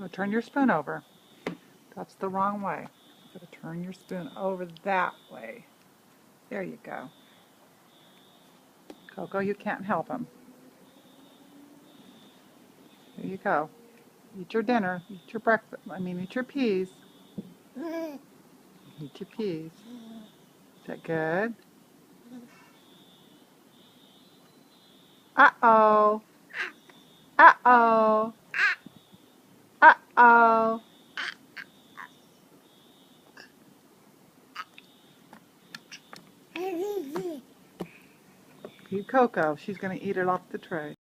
Turn your spoon over. That's the wrong way. You gotta turn your spoon over that way. There you go. Coco, you can't help him. There you go. Eat your dinner. Eat your breakfast. Eat your peas. Eat your peas. Is that good? Uh-oh. Uh-oh. Uh-oh. Eat Coco. She's going to eat it off the tray.